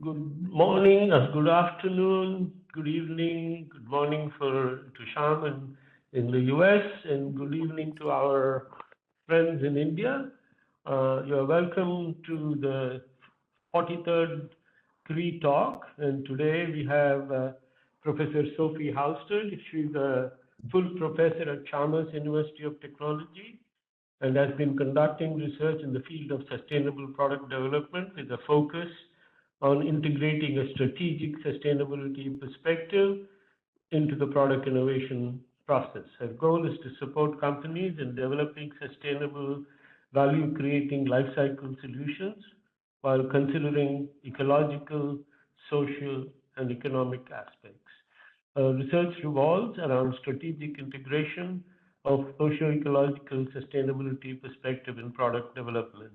Good morning, good afternoon, good evening, good morning to Sham in the US, and good evening to our friends in India. You're welcome to the 43rd CRE talk, and today we have Professor Sophie Hallstedt. She's a full professor at Chalmers University of Technology and has been conducting research in the field of sustainable product development with a focus on integrating a strategic sustainability perspective into the product innovation process. Her goal is to support companies in developing sustainable value-creating life cycle solutions while considering ecological, social, and economic aspects. Research revolves around strategic integration of socio-ecological sustainability perspective in product development.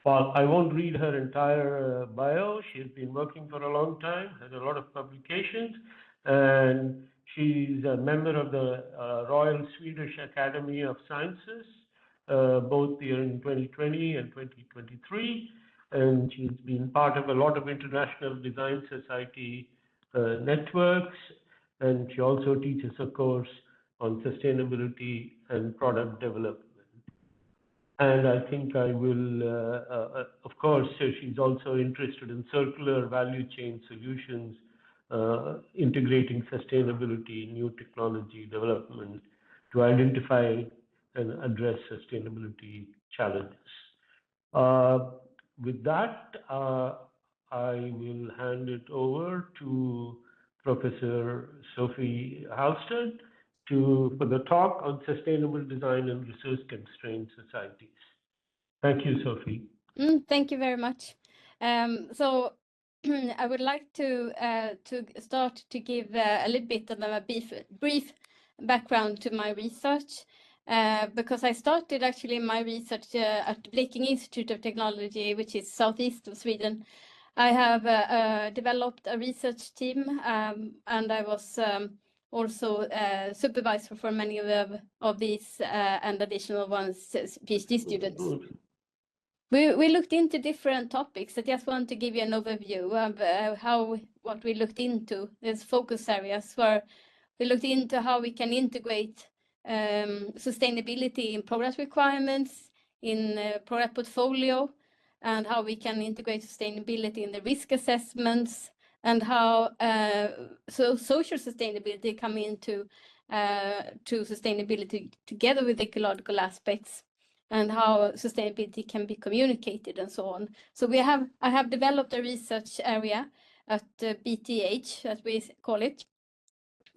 Well, I won't read her entire bio. She's been working for a long time, has a lot of publications, and she's a member of the Royal Swedish Academy of Sciences, both here in 2020 and 2023. And she's been part of a lot of international design society networks, and she also teaches a course on sustainability and product development. And I think I will, of course, she's also interested in circular value chain solutions, integrating sustainability, new technology development to identify and address sustainability challenges. With that, I will hand it over to Professor Sophie Hallstedt for the talk on sustainable design and resource-constrained societies. Thank you, Sophie. Thank you very much. So I would like to start to give a little bit of a brief background to my research, because I started actually my research at Blekinge Institute of Technology, which is southeast of Sweden. I have developed a research team, and I was also supervisor for many of these and additional ones, PhD students. We looked into different topics. I just want to give you an overview of what we looked into. There's focus areas where we looked into how we can integrate sustainability in product requirements, in product portfolio, and how we can integrate sustainability in the risk assessments, and how social sustainability come into to sustainability together with ecological aspects, and how sustainability can be communicated and so on. So I have developed a research area at BTH, as we call it,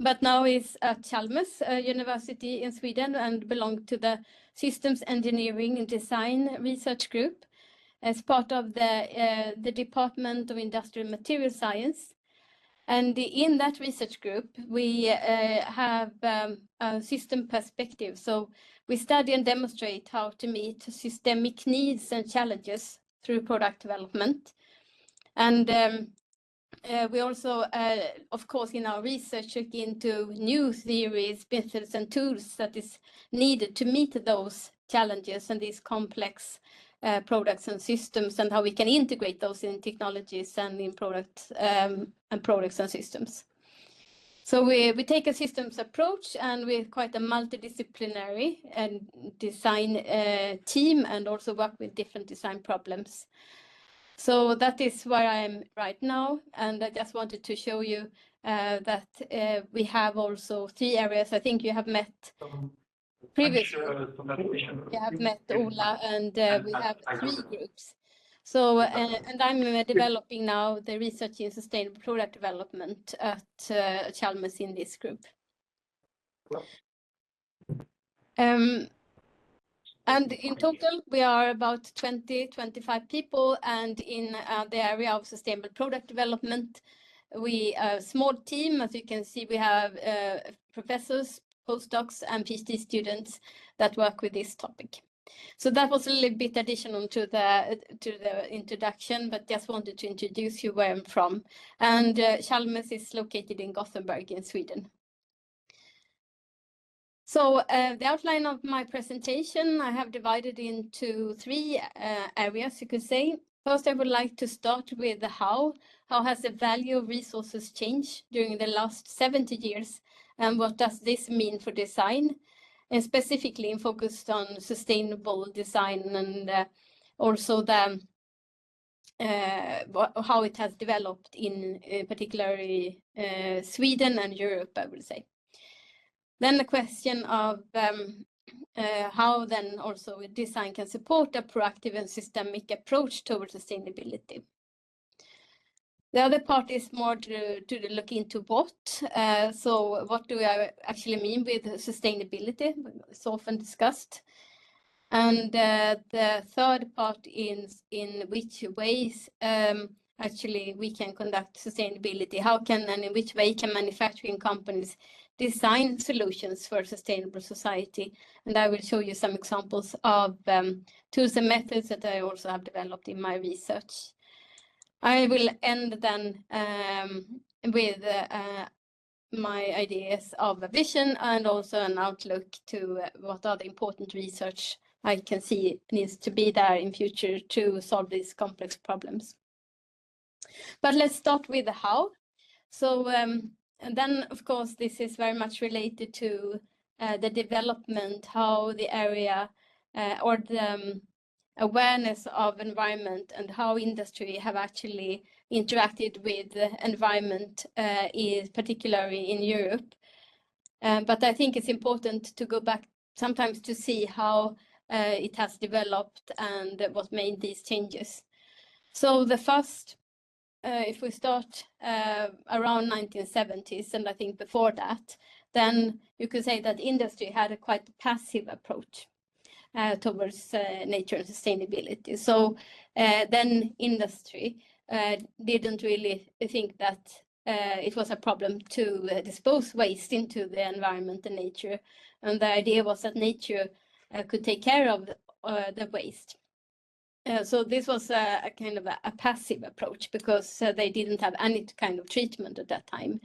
but now is at Chalmers University in Sweden and belong to the Systems Engineering and Design Research Group, as part of the Department of Industrial Material Science. And in that research group, we have a system perspective. So we study and demonstrate how to meet systemic needs and challenges through product development. And we also, of course, in our research, look into new theories, methods, and tools that is needed to meet those challenges and these complex products and systems, and how we can integrate those in technologies and in products and systems. So we take a systems approach, and we're quite a multidisciplinary and design team, and also work with different design problems. So that is where I am right now, and I just wanted to show you that we have also 3 areas. I think you have met previously. We have met Ola, and we have 3 groups. So, and I'm developing now the research in sustainable product development at Chalmers in this group. And in total, we are about 20-25 people, and in the area of sustainable product development, we are a small team. As you can see, we have professors, postdocs, and PhD students that work with this topic. So that was a little bit additional to the introduction, but just wanted to introduce you where I'm from. And Chalmers is located in Gothenburg in Sweden. So the outline of my presentation, I have divided into 3 areas, you could say. First, I would like to start with the how. How has the value of resources changed during the last 70 years? And what does this mean for design? And specifically focused on sustainable design and also the how it has developed in particularly Sweden and Europe, I would say. Then the question of how then also design can support a proactive and systemic approach towards sustainability. The other part is more to look into what. So what do I actually mean with sustainability? It's often discussed. And the third part is in which ways actually we can conduct sustainability. How can and in which way can manufacturing companies design solutions for a sustainable society? And I will show you some examples of tools and methods that I also have developed in my research. I will end then with my ideas of a vision and also an outlook to what are the important research I can see needs to be there in future to solve these complex problems. But let's start with the how. So and then of course this is very much related to the development, how the area or the awareness of environment and how industry have actually interacted with the environment, is particularly in Europe. But I think it's important to go back sometimes to see how it has developed and what made these changes. So the first, if we start around 1970s, and I think before that, then you could say that industry had a quite passive approach towards nature and sustainability. So then industry didn't really think that it was a problem to dispose waste into the environment and nature. And the idea was that nature could take care of the waste. So this was a kind of a passive approach because they didn't have any kind of treatment at that time.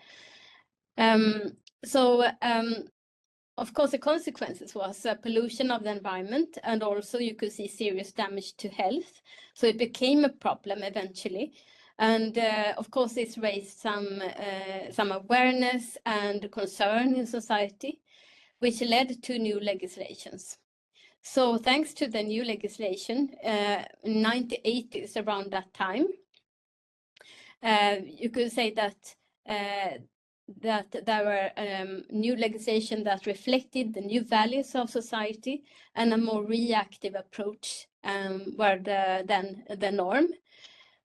Of course, the consequences was pollution of the environment, and also you could see serious damage to health. So it became a problem eventually. And of course, this raised some awareness and concern in society, which led to new legislations. So thanks to the new legislation, 1980s, around that time, you could say that there were new legislation that reflected the new values of society, and a more reactive approach were the norm.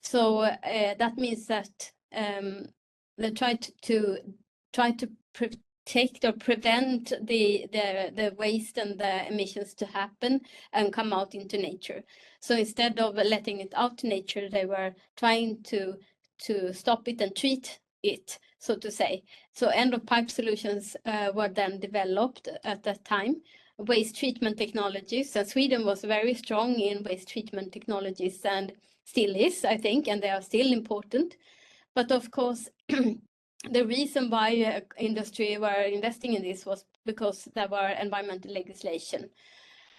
So that means that they tried to protect or prevent the waste and the emissions to happen and come out into nature. So instead of letting it out to nature, they were trying to stop it and treat it, so to say. So end-of-pipe solutions were then developed at that time. Waste treatment technologies, and Sweden was very strong in waste treatment technologies and still is, I think, and they are still important. But of course, the reason why industry were investing in this was because there were environmental legislation.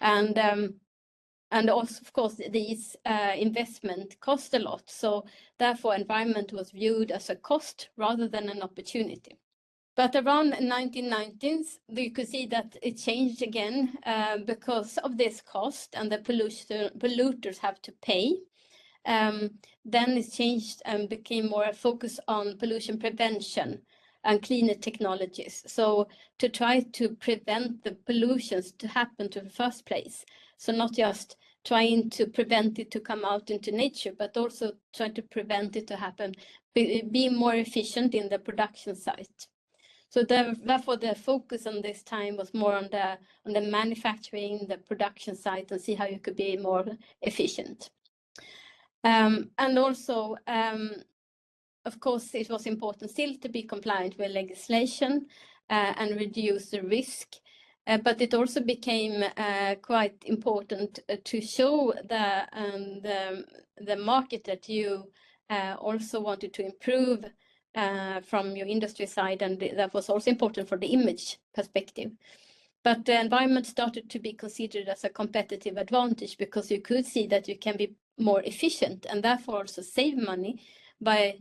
And also, of course, these investment cost a lot. So therefore, environment was viewed as a cost rather than an opportunity. But around 1990s, you could see that it changed again because of this cost and the polluters have to pay. Then it changed and became more a focus on pollution prevention and cleaner technologies. So to try to prevent the pollutions to happen to the first place. So not just trying to prevent it to come out into nature, but also try to prevent it to happen, be more efficient in the production site. So therefore, the focus on this time was more on the manufacturing, the production site, and see how you could be more efficient. And also, of course, it was important still to be compliant with legislation and reduce the risk. But it also became quite important to show the market that you also wanted to improve from your industry side, and that was also important for the image perspective. But the environment started to be considered as a competitive advantage because you could see that you can be more efficient and therefore also save money by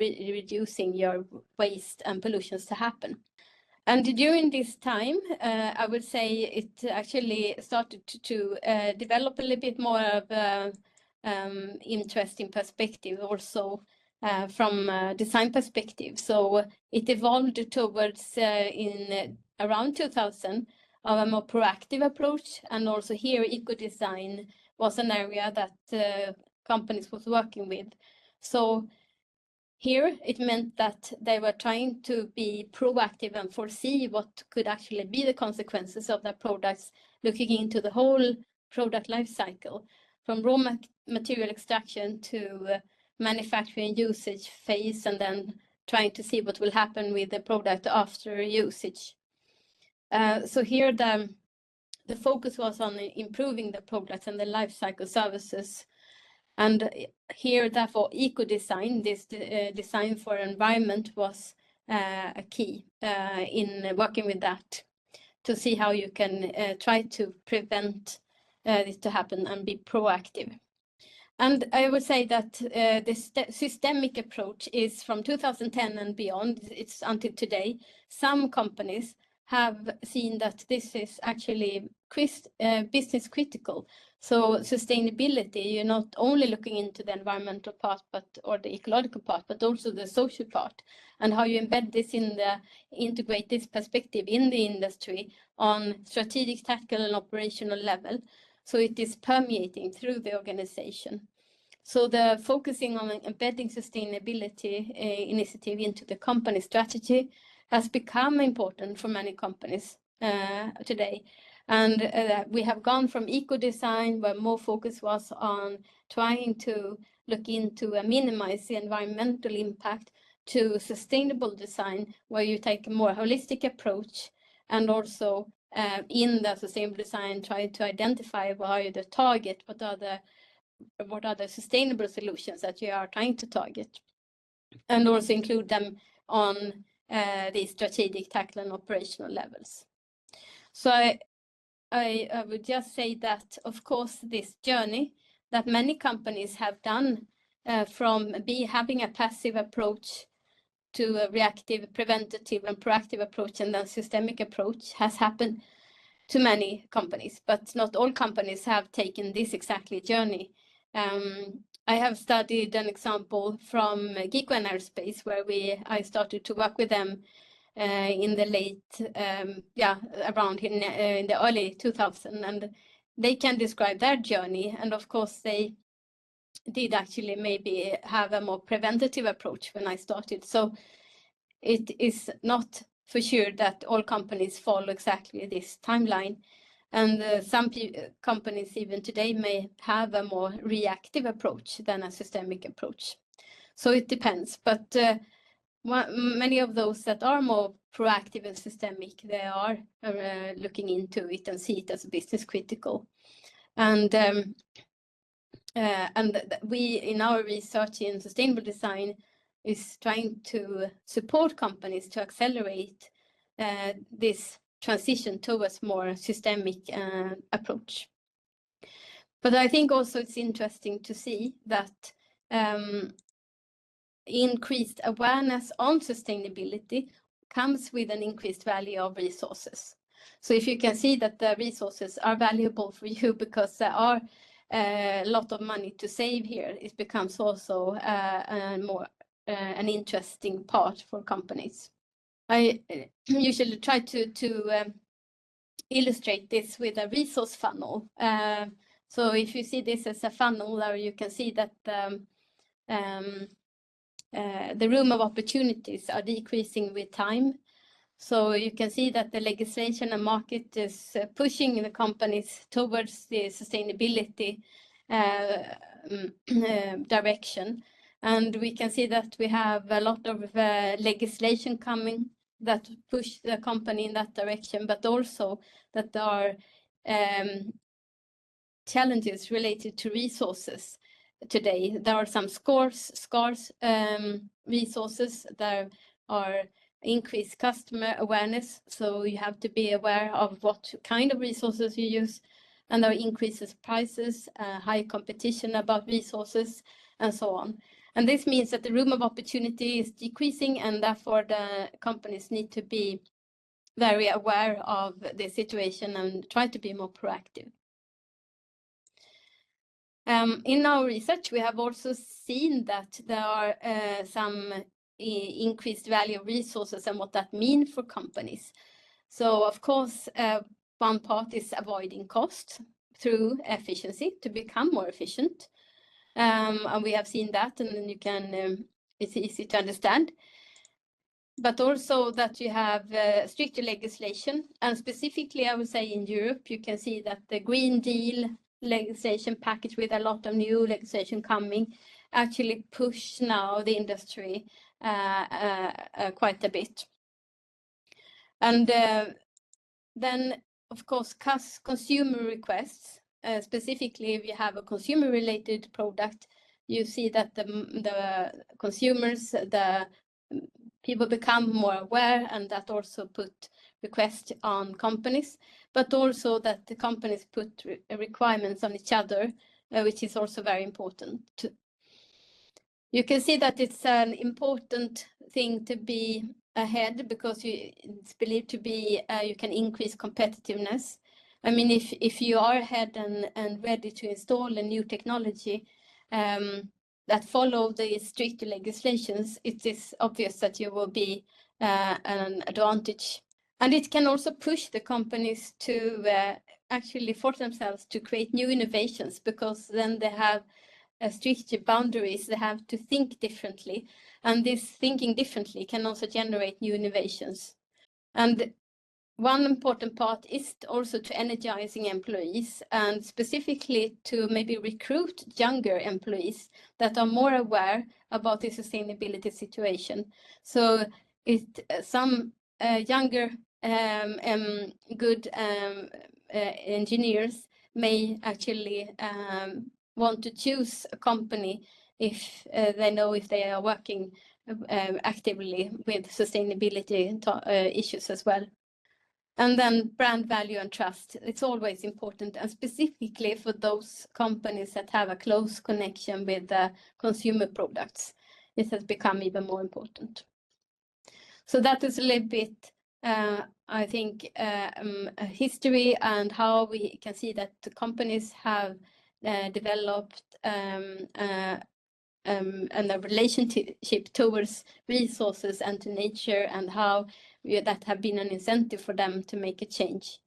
reducing your waste and pollutions to happen. And during this time, I would say it actually started to develop a little bit more of interesting perspective also from a design perspective. So it evolved towards in around 2000 of a more proactive approach, and also here eco-design was an area that companies was working with. So here it meant that they were trying to be proactive and foresee what could actually be the consequences of their products, looking into the whole product life cycle, from raw material extraction to manufacturing usage phase, and then trying to see what will happen with the product after usage. So here the focus was on improving the products and the life cycle services. And here, therefore, eco-design, this design for environment, was a key in working with that, to see how you can try to prevent this to happen and be proactive. And I would say that this systemic approach is from 2010 and beyond. It's until today. Some companies have seen that this is actually business critical. So sustainability, you're not only looking into the environmental part, or the ecological part, but also the social part, and how you embed this integrate this perspective in the industry on strategic, tactical, and operational level. So it is permeating through the organization. So the focusing on embedding sustainability initiative into the company strategy has become important for many companies today. And we have gone from eco-design, where more focus was on trying to look into and minimize the environmental impact, to sustainable design, where you take a more holistic approach, and also in the sustainable design try to identify what are the target, what are the sustainable solutions that you are trying to target, and also include them on the strategic, tactical, and operational levels. So I would just say that, of course, this journey that many companies have done from having a passive approach to a reactive, preventative, and proactive approach, and then systemic approach, has happened to many companies, but not all companies have taken this exactly journey. I have studied an example from Geeko and Aerospace, where I started to work with them in the around in the early 2000s, and they can describe their journey. And of course, they did actually maybe have a more preventative approach when I started. So it is not for sure that all companies follow exactly this timeline. And some companies even today may have a more reactive approach than a systemic approach. So it depends. But many of those that are more proactive and systemic, they are looking into it and see it as business critical. And we, in our research in sustainable design, is trying to support companies to accelerate this transition towards more systemic approach. But I think also it's interesting to see that increased awareness on sustainability comes with an increased value of resources. So if you can see that the resources are valuable for you because there are a lot of money to save here, it becomes also an interesting part for companies. I usually try to illustrate this with a resource funnel. So if you see this as a funnel, there you can see that the room of opportunities are decreasing with time. So you can see that the legislation and market is pushing the companies towards the sustainability direction. And we can see that we have a lot of legislation coming that push the company in that direction, but also that there are challenges related to resources today. There are some scarce resources. There are increased customer awareness, so you have to be aware of what kind of resources you use. and there increases prices, high competition about resources, and so on. And this means that the room of opportunity is decreasing, and therefore the companies need to be very aware of the situation and try to be more proactive. In our research, we have also seen that there are some increased value of resources and what that means for companies. So, of course, one part is avoiding cost through efficiency to become more efficient. And we have seen that, and then you can, it's easy to understand. But also that you have stricter legislation, and specifically, I would say in Europe, you can see that the Green Deal legislation package with a lot of new legislation coming actually push now the industry quite a bit. And then, of course, consumer requests, specifically if you have a consumer-related product, you see that the consumers, the people become more aware, and that also put requests on companies, but also that the companies put requirements on each other, which is also very important. You can see that it's an important thing to be ahead because it's believed to be you can increase competitiveness. I mean, if you are ahead and ready to install a new technology that follow the strict legislations, it is obvious that you will be an advantage. And it can also push the companies to actually force themselves to create new innovations, because then they have stricter boundaries, they have to think differently. And this thinking differently can also generate new innovations. And one important part is also to energizing employees, and specifically to maybe recruit younger employees that are more aware about the sustainability situation. So some younger good engineers may actually want to choose a company if they know if they are working actively with sustainability issues as well. And then brand value and trust. It's always important, and specifically for those companies that have a close connection with the consumer products, it has become even more important. So that is a little bit, I think, a history and how we can see that the companies have developed and a relationship towards resources and to nature, and how that have been an incentive for them to make a change.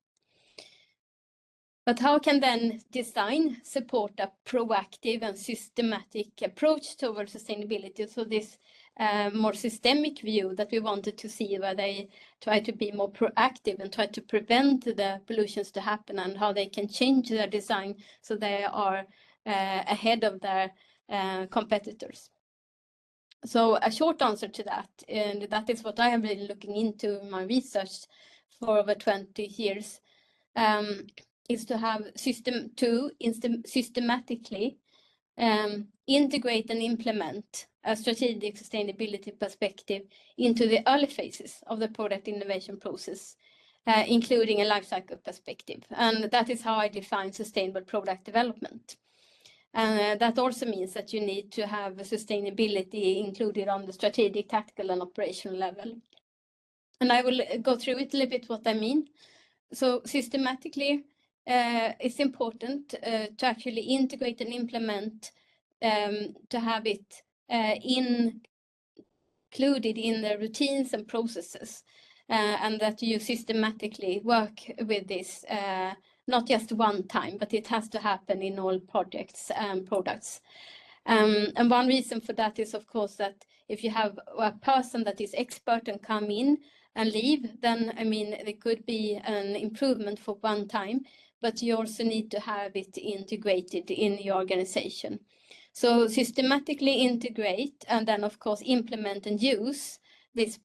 But how can then design support a proactive and systematic approach towards sustainability? So this more systemic view that we wanted to see, where they try to be more proactive and try to prevent the pollutions to happen, and how they can change their design so they are ahead of their competitors. So a short answer to that, and that is what I have been looking into in my research for over 20 years, is to have systematically integrate and implement a strategic sustainability perspective into the early phases of the product innovation process, including a life cycle perspective. And that is how I define sustainable product development. And that also means that you need to have sustainability included on the strategic, tactical, and operational level. And I will go through it a little bit what I mean. So systematically, it's important to actually integrate and implement, to have it included in the routines and processes, and that you systematically work with this, not just one time, but it has to happen in all projects and products. And one reason for that is, of course, that if you have a person that is expert and come in and leave, then, I mean, there could be an improvement for one time, but you also need to have it integrated in your organization. So systematically integrate, and then, of course, implement and use these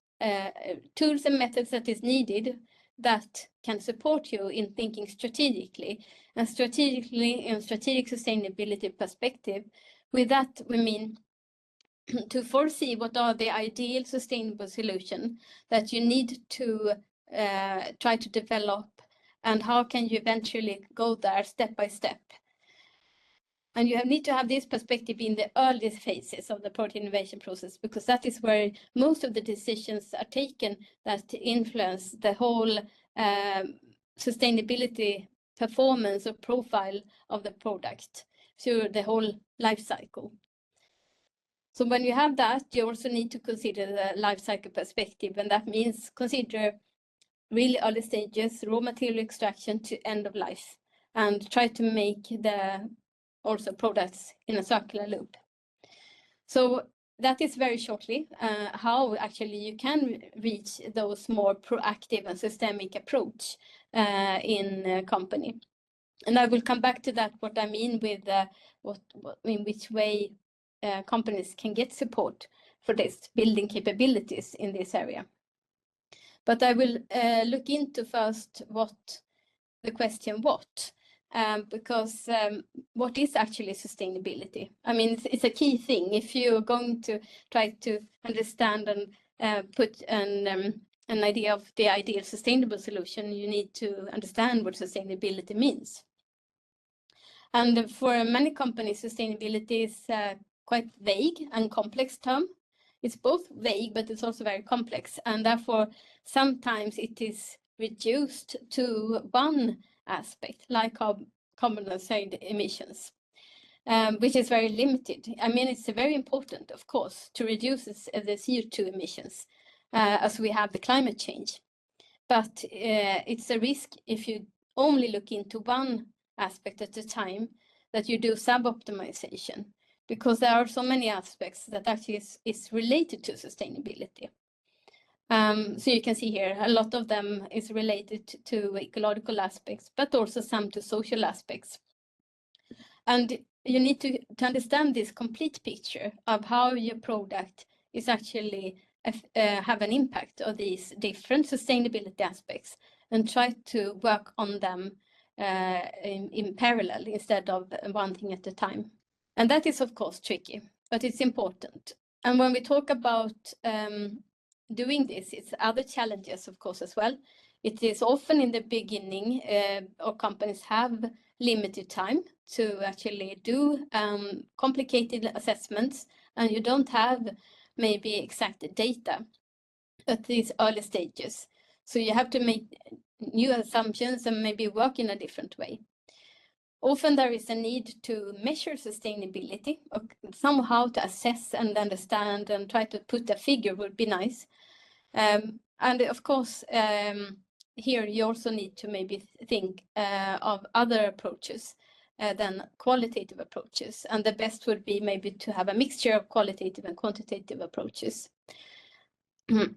tools and methods that is needed that can support you in thinking strategically. And strategically, in strategic sustainability perspective, with that we mean to foresee what are the ideal sustainable solution that you need to try to develop and how can you eventually go there step by step. And you need to have this perspective in the earliest phases of the product innovation process, because that is where most of the decisions are taken that influence the whole sustainability performance or profile of the product through the whole life cycle. So when you have that, you also need to consider the life cycle perspective, and that means consider really early stages, raw material extraction to end of life, and try to make the also products in a circular loop. So that is very shortly how actually you can reach those more proactive and systemic approach in a company. And I will come back to that, what I mean with in which way companies can get support for this, building capabilities in this area. But I will look into first the question what, because what is actually sustainability? I mean, it's a key thing. If you're going to try to understand and put an idea of the ideal sustainable solution, you need to understand what sustainability means. And for many companies, sustainability is quite vague and complex term. It's both vague, but it's also very complex. And therefore, sometimes it is reduced to one aspect, like carbon dioxide emissions, which is very limited. I mean, it's very important, of course, to reduce the CO2 emissions as we have the climate change. But it's a risk if you only look into one aspect at a time, that you do sub-optimization, because there are so many aspects that actually is related to sustainability. So you can see here, a lot of them is related to ecological aspects, but also some to social aspects. And you need to understand this complete picture of how your product is actually have an impact of these different sustainability aspects, and try to work on them in parallel instead of one thing at a time. And that is, of course, tricky, but it's important. And when we talk about doing this, it's other challenges, of course, as well. It is often in the beginning, or companies have limited time to actually do complicated assessments, and you don't have maybe exact data at these early stages. So you have to make new assumptions and maybe work in a different way. Often there is a need to measure sustainability, or somehow to assess and understand and try to put a figure would be nice. And of course, here you also need to maybe think of other approaches than qualitative approaches. And the best would be maybe to have a mixture of qualitative and quantitative approaches. And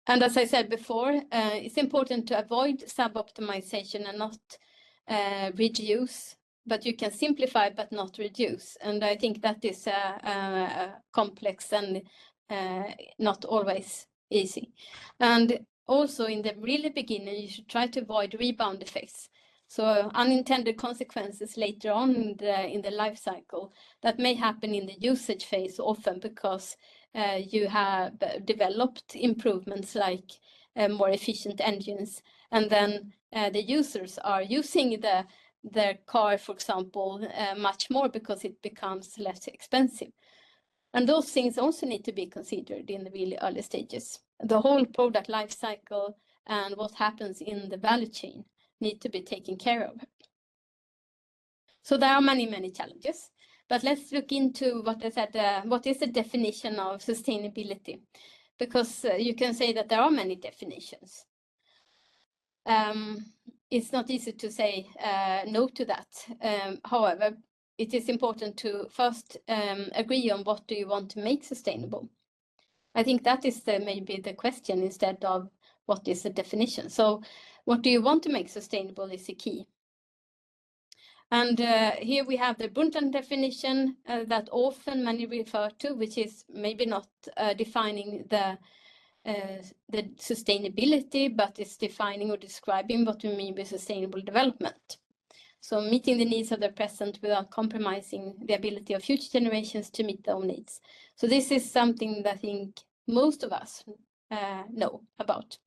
as I said before, it's important to avoid sub-optimization and not reduce, but you can simplify but not reduce. And I think that is complex and not always easy. And also in the really beginning, you should try to avoid rebound effects. So unintended consequences later on in the life cycle that may happen in the usage phase often, because you have developed improvements like more efficient engines, and then the users are using their car, for example, much more because it becomes less expensive. And those things also need to be considered in the really early stages. The whole product life cycle and what happens in the value chain need to be taken care of. So there are many, many challenges. But let's look into what I said, what is the definition of sustainability? Because you can say that there are many definitions. It's not easy to say no to that. However, it is important to first agree on what do you want to make sustainable. I think that is maybe the question instead of what is the definition. So what do you want to make sustainable is the key. And here we have the Brundtland definition that often many refer to, which is maybe not defining the sustainability, but it's defining or describing what we mean by sustainable development. So meeting the needs of the present without compromising the ability of future generations to meet their own needs. So this is something that I think most of us know about.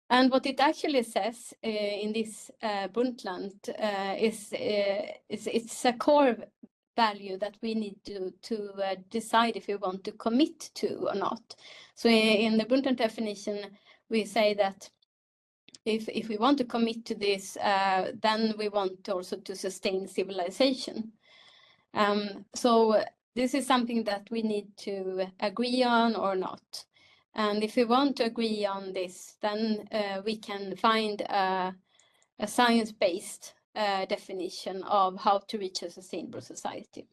And what it actually says in this Brundtland is it's a core value that we need to decide if we want to commit to or not. So in the Brundtland definition, we say that if we want to commit to this, then we want also to sustain civilization. So this is something that we need to agree on or not. And if we want to agree on this, then we can find a science-based definition of how to reach a sustainable society.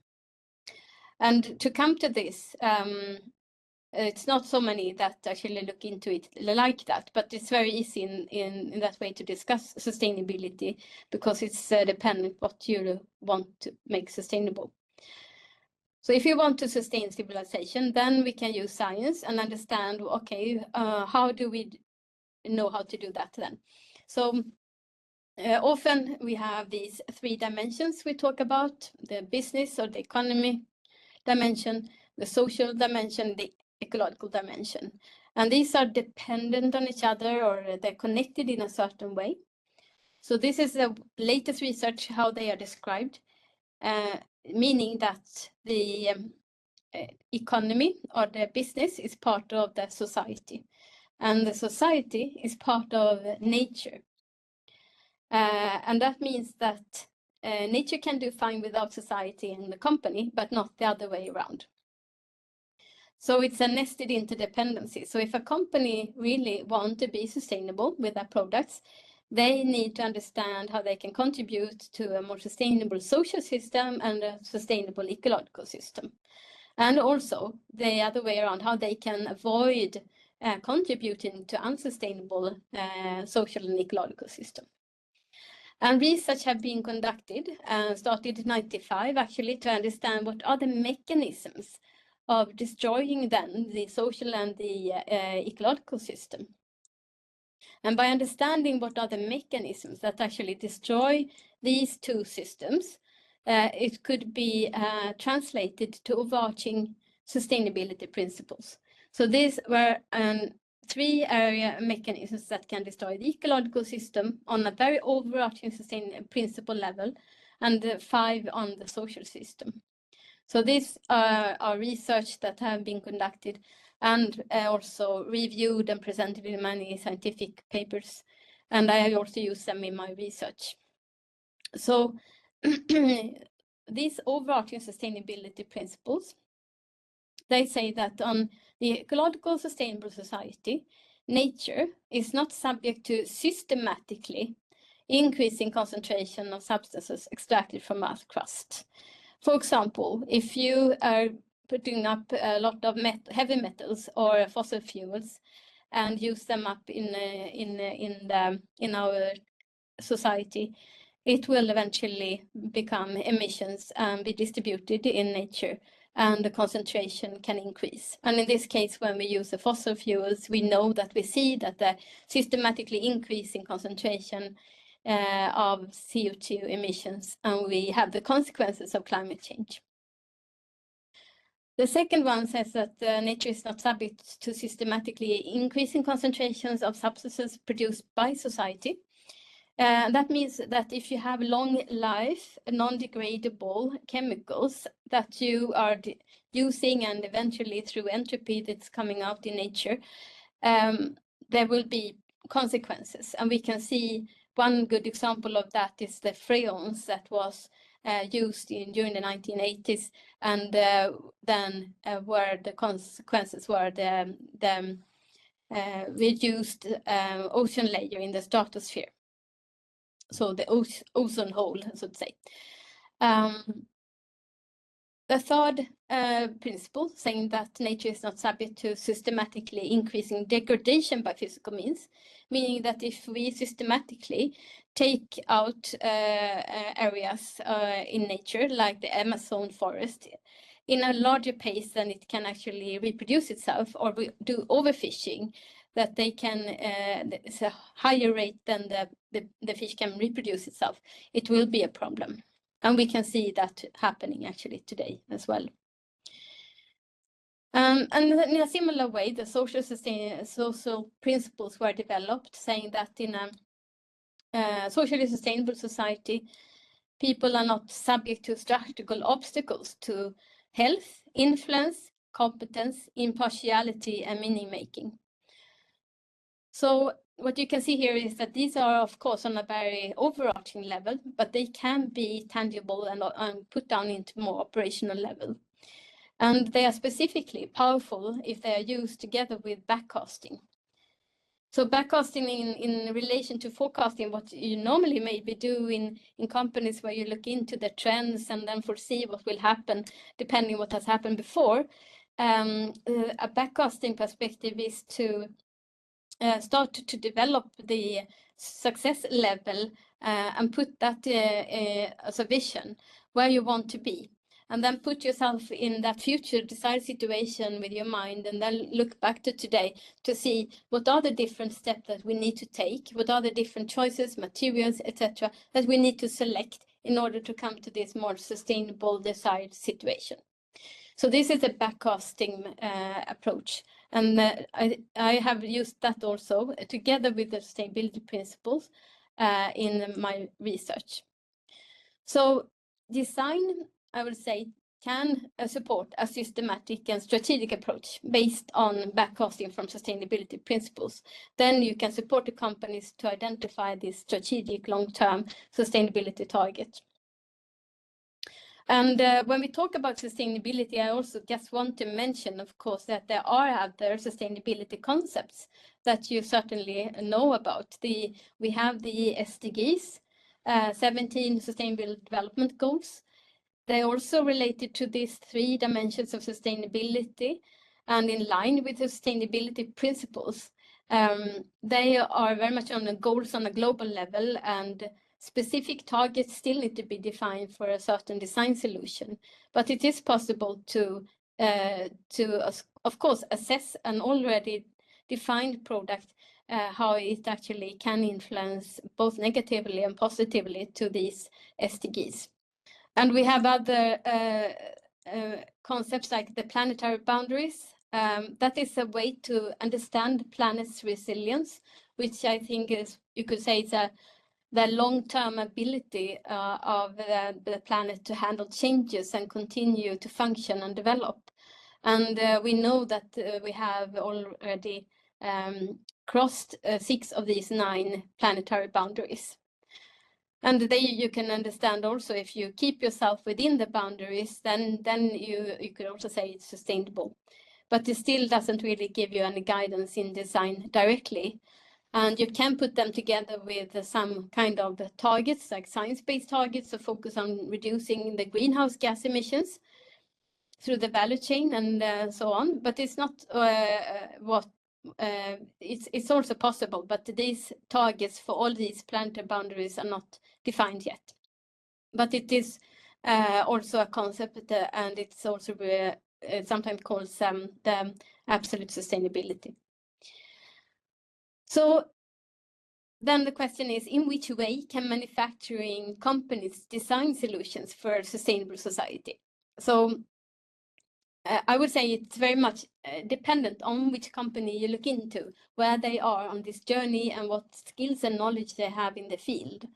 And to come to this, it's not so many that actually look into it like that, but it's very easy in that way to discuss sustainability, because it's dependent what you want to make sustainable. So if you want to sustain civilization, then we can use science and understand, okay, how do we know how to do that then? So often we have these 3 dimensions we talk about: the business or the economy dimension, the social dimension, the ecological dimension. And these are dependent on each other, or they're connected in a certain way. So this is the latest research, how they are described, meaning that the economy or the business is part of the society, and the society is part of nature. And that means that nature can do fine without society and the company, but not the other way around. So it's a nested interdependency. So if a company really want to be sustainable with their products, they need to understand how they can contribute to a more sustainable social system and a sustainable ecological system. And also the other way around, how they can avoid contributing to unsustainable social and ecological system. And research have been conducted, started in 1995 actually, to understand what are the mechanisms of destroying then the social and the ecological system. And by understanding what are the mechanisms that actually destroy these 2 systems, it could be translated to overarching sustainability principles. So these were 3 area mechanisms that can destroy the ecological system on a very overarching sustainable principle level, and 5 on the social system. So these are research that have been conducted and also reviewed and presented in many scientific papers. And I also use them in my research. So these overarching sustainability principles, they say that on the ecological sustainable society, nature is not subject to systematically increasing concentration of substances extracted from Earth's crust. For example, if you are putting up a lot of heavy metals or fossil fuels and use them up in our society, it will eventually become emissions and be distributed in nature, and the concentration can increase. And in this case, when we use the fossil fuels, we know that we see that the systematically increasing concentration of CO2 emissions, and we have the consequences of climate change. The second one says that nature is not subject to systematically increasing concentrations of substances produced by society. That means that if you have long life, non-degradable chemicals that you are using, and eventually through entropy that's coming out in nature, there will be consequences. And we can see one good example of that is the freons that was used during the 1980s, and then where the consequences were the reduced ocean layer in the stratosphere. So the ozone hole, so to say. The third principle, saying that nature is not subject to systematically increasing degradation by physical means, meaning that if we systematically take out areas in nature, like the Amazon forest, in a larger pace than it can actually reproduce itself, or we do overfishing, that they can, it's a higher rate than the fish can reproduce itself, it will be a problem. And we can see that happening actually today as well. And in a similar way, the social principles were developed, saying that in a socially sustainable society, people are not subject to structural obstacles to health, influence, competence, impartiality, and meaning-making. So what you can see here is that these are, of course, on a very overarching level, but they can be tangible and put down into more operational level. And they are specifically powerful if they are used together with backcasting. So backcasting in relation to forecasting, what you normally maybe do in companies where you look into the trends and then foresee what will happen depending what has happened before. A backcasting perspective is to start to develop the success level and put that as a vision where you want to be. And then put yourself in that future desired situation with your mind, and then look back to today to see what are the different steps that we need to take, what are the different choices, materials, etc., that we need to select in order to come to this more sustainable desired situation. So this is a backcasting approach. And I have used that also together with the sustainability principles in my research. So design, I would say, can support a systematic and strategic approach based on backcasting from sustainability principles. Then you can support the companies to identify this strategic long-term sustainability target. And when we talk about sustainability, I also just want to mention, of course, that there are other sustainability concepts that you certainly know about. We have the SDGs, 17 Sustainable Development Goals. They're also related to these 3 dimensions of sustainability and in line with the sustainability principles. They are very much on the goals on a global level, and specific targets still need to be defined for a certain design solution. But it is possible to of course, assess an already defined product, how it actually can influence both negatively and positively to these SDGs. And we have other concepts like the planetary boundaries. That is a way to understand the planet's resilience, which I think is, you could say, it's the long-term ability of the planet to handle changes and continue to function and develop. And we know that we have already crossed 6 of these 9 planetary boundaries. And there you can understand also, if you keep yourself within the boundaries, then you could also say it's sustainable. But it still doesn't really give you any guidance in design directly. And you can put them together with some kind of targets, like science-based targets, to focus on reducing the greenhouse gas emissions through the value chain and so on. But it's not it's also possible, but these targets for all these planetary boundaries are not defined yet. But it is also a concept, and it's also sometimes called the absolute sustainability. So then the question is, in which way can manufacturing companies design solutions for a sustainable society? So I would say it's very much dependent on which company you look into, where they are on this journey and what skills and knowledge they have in the field.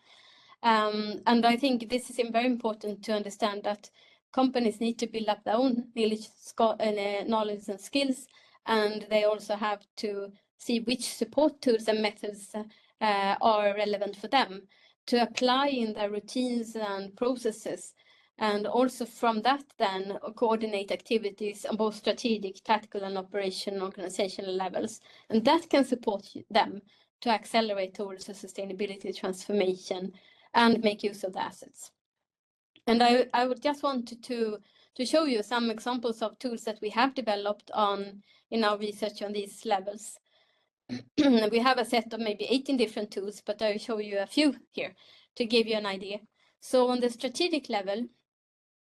And I think this is very important to understand, that companies need to build up their own knowledge and skills, and they also have to see which support tools and methods are relevant for them to apply in their routines and processes, and also from that then coordinate activities on both strategic, tactical and operational organizational levels. And that can support them to accelerate towards a sustainability transformation and make use of the assets. And I would just want to show you some examples of tools that we have developed in our research on these levels. We have a set of maybe 18 different tools, but I'll show you a few here to give you an idea. So on the strategic level,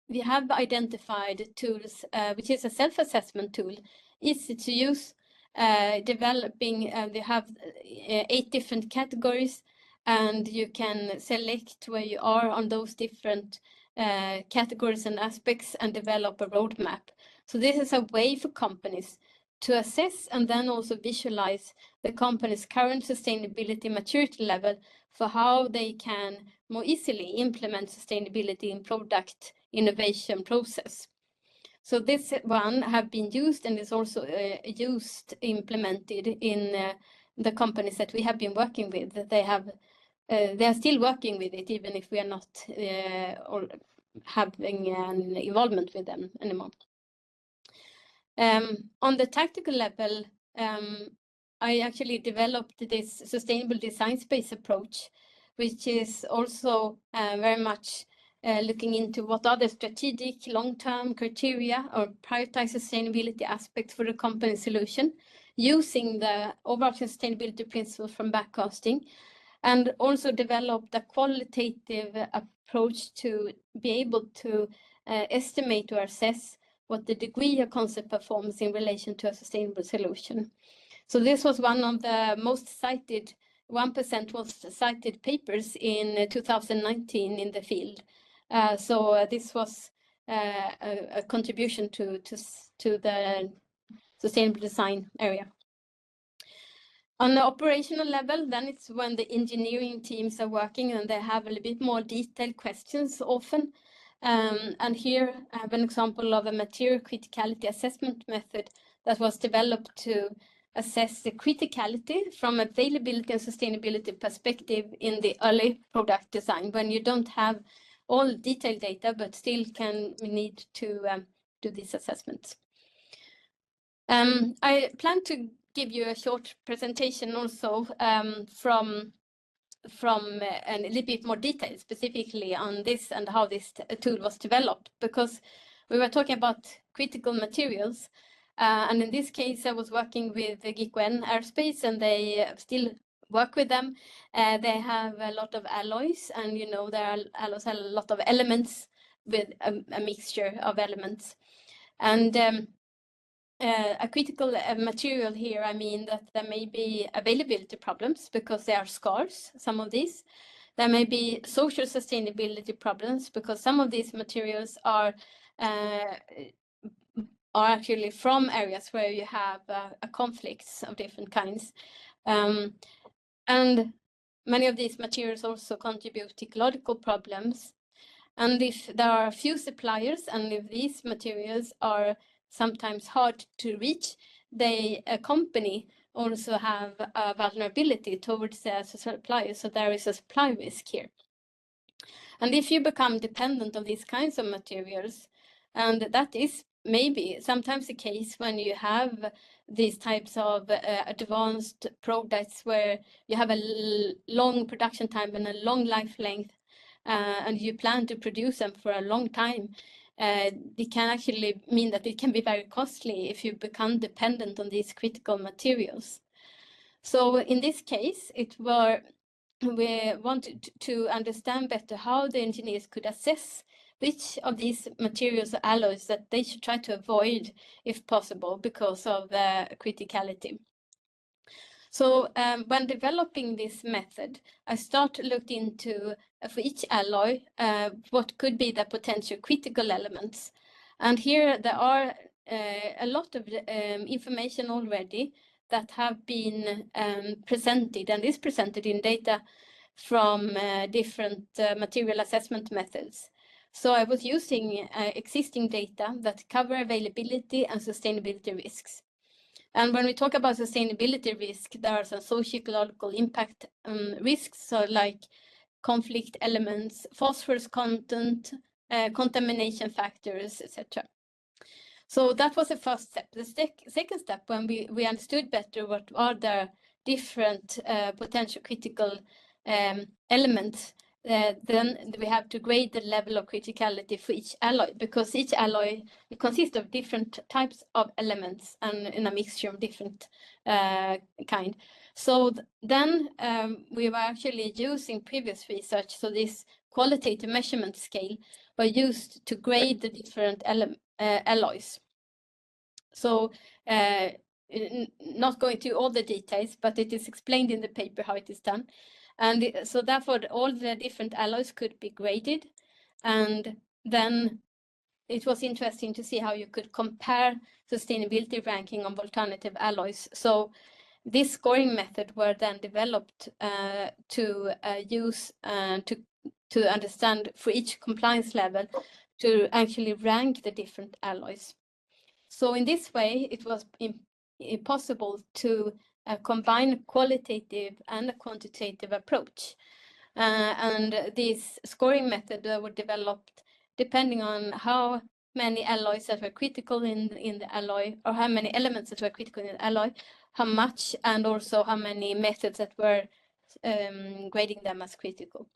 we have identified tools, which is a self-assessment tool, easy to use, developing, they have 8 different categories, and you can select where you are on those different categories and aspects and develop a roadmap. So this is a way for companies to assess and then also visualize the company's current sustainability maturity level for how they can more easily implement sustainability in product innovation process. So this one have been used and is also implemented in the companies that we have been working with. They are still working with it, even if we are not or having an involvement with them anymore. On the tactical level, I actually developed this sustainable design space approach, which is also very much looking into what are the strategic long-term criteria or prioritize sustainability aspects for the company solution, using the overarching sustainability principles from backcasting, and also developed a qualitative approach to be able to estimate or assess what the degree of concept performs in relation to a sustainable solution. So this was one of the most cited, 1% most cited papers in 2019 in the field. So this was a contribution to the sustainable design area. On the operational level, then it's when the engineering teams are working and they have a little bit more detailed questions often. And here I have an example of a material criticality assessment method that was developed to assess the criticality from availability and sustainability perspective in the early product design, when you don't have all detailed data, but still need to do these assessments. I plan to give you a short presentation also from a little bit more detail specifically on this and how this tool was developed, because we were talking about critical materials. And in this case, I was working with GIKN Aerospace, and they still work with them. They have a lot of alloys, and you know, there are alloys have a lot of elements with a mixture of elements. And a critical material here, I mean that there may be availability problems because they are scarce, some of these. There may be social sustainability problems because some of these materials are actually from areas where you have conflicts of different kinds. And many of these materials also contribute to ecological problems. And if there are few suppliers and if these materials are sometimes hard to reach, a company also have a vulnerability towards their suppliers, so there is a supply risk here. And if you become dependent on these kinds of materials, and that is maybe sometimes the case when you have these types of advanced products where you have a long production time and a long life length, and you plan to produce them for a long time, it can actually mean that it can be very costly if you become dependent on these critical materials. So in this case, we wanted to understand better how the engineers could assess which of these materials or alloys that they should try to avoid if possible because of the criticality. So when developing this method, I looked into, for each alloy, what could be the potential critical elements. And here there are a lot of information already that have been presented and is presented in data from different material assessment methods. So I was using existing data that cover availability and sustainability risks. And when we talk about sustainability risk, there are some socio-ecological impact risks, so like conflict elements, phosphorus content, contamination factors, etc. So that was the first step. The second step, when we understood better what are the different potential critical elements, then we have to grade the level of criticality for each alloy, because each alloy consists of different types of elements and in a mixture of different kind. So then we were actually using previous research, so this qualitative measurement scale were used to grade the different alloys. So not going to all the details, but it is explained in the paper how it is done. And so therefore all the different alloys could be graded, and then it was interesting to see how you could compare sustainability ranking of alternative alloys. So this scoring method were then developed to use to understand for each compliance level to actually rank the different alloys. So in this way, it was possible to combine a qualitative and a quantitative approach. And this scoring method were developed depending on how many alloys that were critical in the alloy, or how many elements that were critical in the alloy, how much, and also how many methods that were grading them as critical.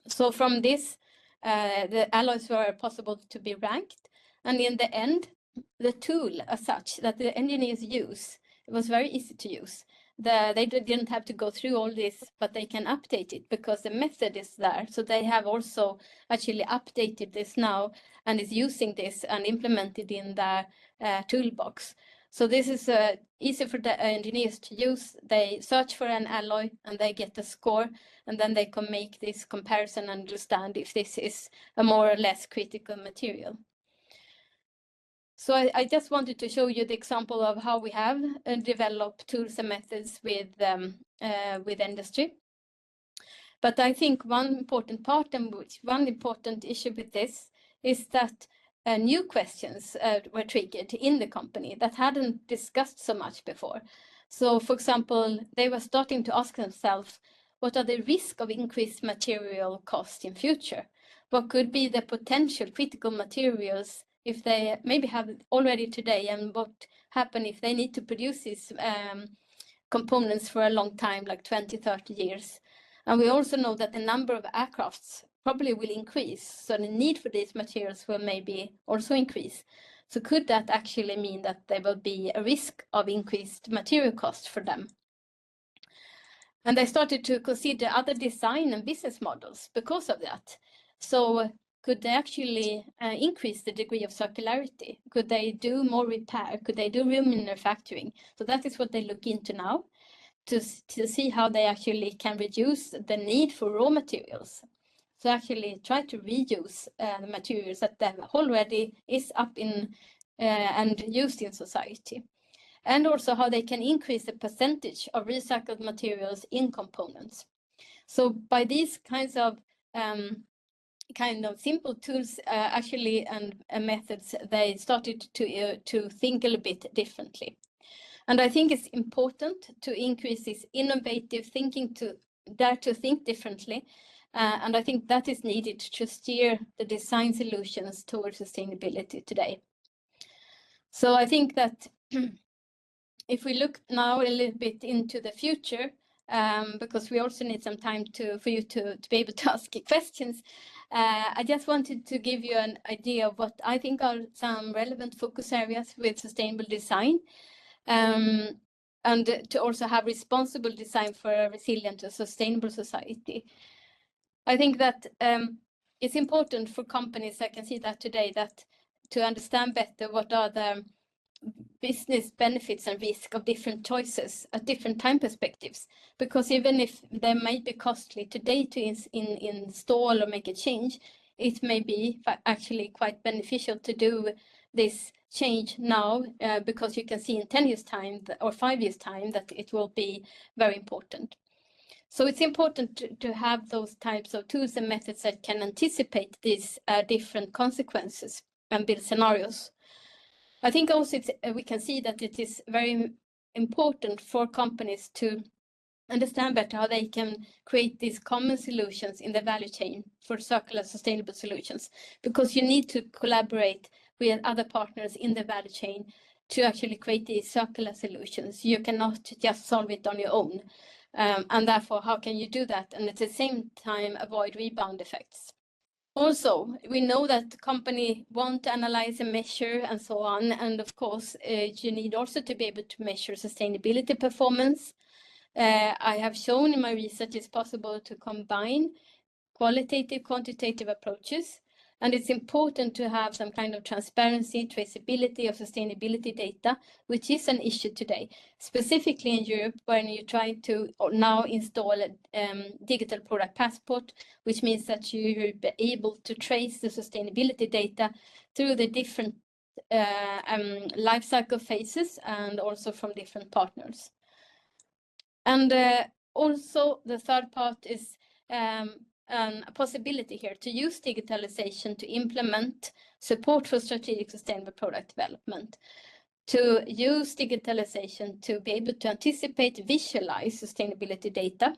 So from this, the alloys were possible to be ranked, and in the end, the tool as such that the engineers use, it was very easy to use. They didn't have to go through all this, but they can update it because the method is there. So they have also actually updated this now and is using this and implemented in their toolbox. So this is easy for the engineers to use. They search for an alloy and they get the score, and then they can make this comparison and understand if this is a more or less critical material. So I just wanted to show you the example of how we have developed tools and methods with industry. But I think one important part and one important issue with this is that new questions were triggered in the company that hadn't discussed so much before. So, for example, they were starting to ask themselves, what are the risks of increased material cost in future? What could be the potential critical materials if they maybe have already today, and what happen if they need to produce these components for a long time, like 20, 30 years? And we also know that the number of aircrafts probably will increase, so the need for these materials will maybe also increase. So could that actually mean that there will be a risk of increased material costs for them? And they started to consider other design and business models because of that. So could they actually increase the degree of circularity? Could they do more repair? Could they do remanufacturing? So that is what they look into now, to see how they actually can reduce the need for raw materials. So actually try to reuse the materials that already is up in and used in society. And also how they can increase the percentage of recycled materials in components. So by these kinds of simple tools actually and methods, they started to think a little bit differently. And I think it's important to increase this innovative thinking, to dare to think differently. And I think that is needed to steer the design solutions towards sustainability today. So I think that if we look now a little bit into the future, because we also need some time for you to be able to ask questions, I just wanted to give you an idea of what I think are some relevant focus areas with sustainable design. And to also have responsible design for a resilient and sustainable society. I think that it's important for companies, I can see that today, that to understand better what are the business benefits and risk of different choices at different time perspectives. Because even if they might be costly today to install or make a change, it may be actually quite beneficial to do this change now, because you can see in 10 years' time or 5 years' time that it will be very important. So it's important to have those types of tools and methods that can anticipate these different consequences and build scenarios. I think also we can see that it is very important for companies to understand better how they can create these common solutions in the value chain for circular sustainable solutions, because you need to collaborate with other partners in the value chain to actually create these circular solutions. You cannot just solve it on your own. And therefore, how can you do that and at the same time avoid rebound effects? Also, we know that the company want to analyze and measure and so on. And of course, you need also to be able to measure sustainability performance. I have shown in my research it's possible to combine qualitative, quantitative approaches. And it's important to have some kind of transparency, traceability of sustainability data, which is an issue today, specifically in Europe, when you try to now install a digital product passport, which means that you'll be able to trace the sustainability data through the different life cycle phases and also from different partners. And also the third part is a possibility here to use digitalization to implement support for strategic sustainable product development, to use digitalization to be able to anticipate, visualize sustainability data,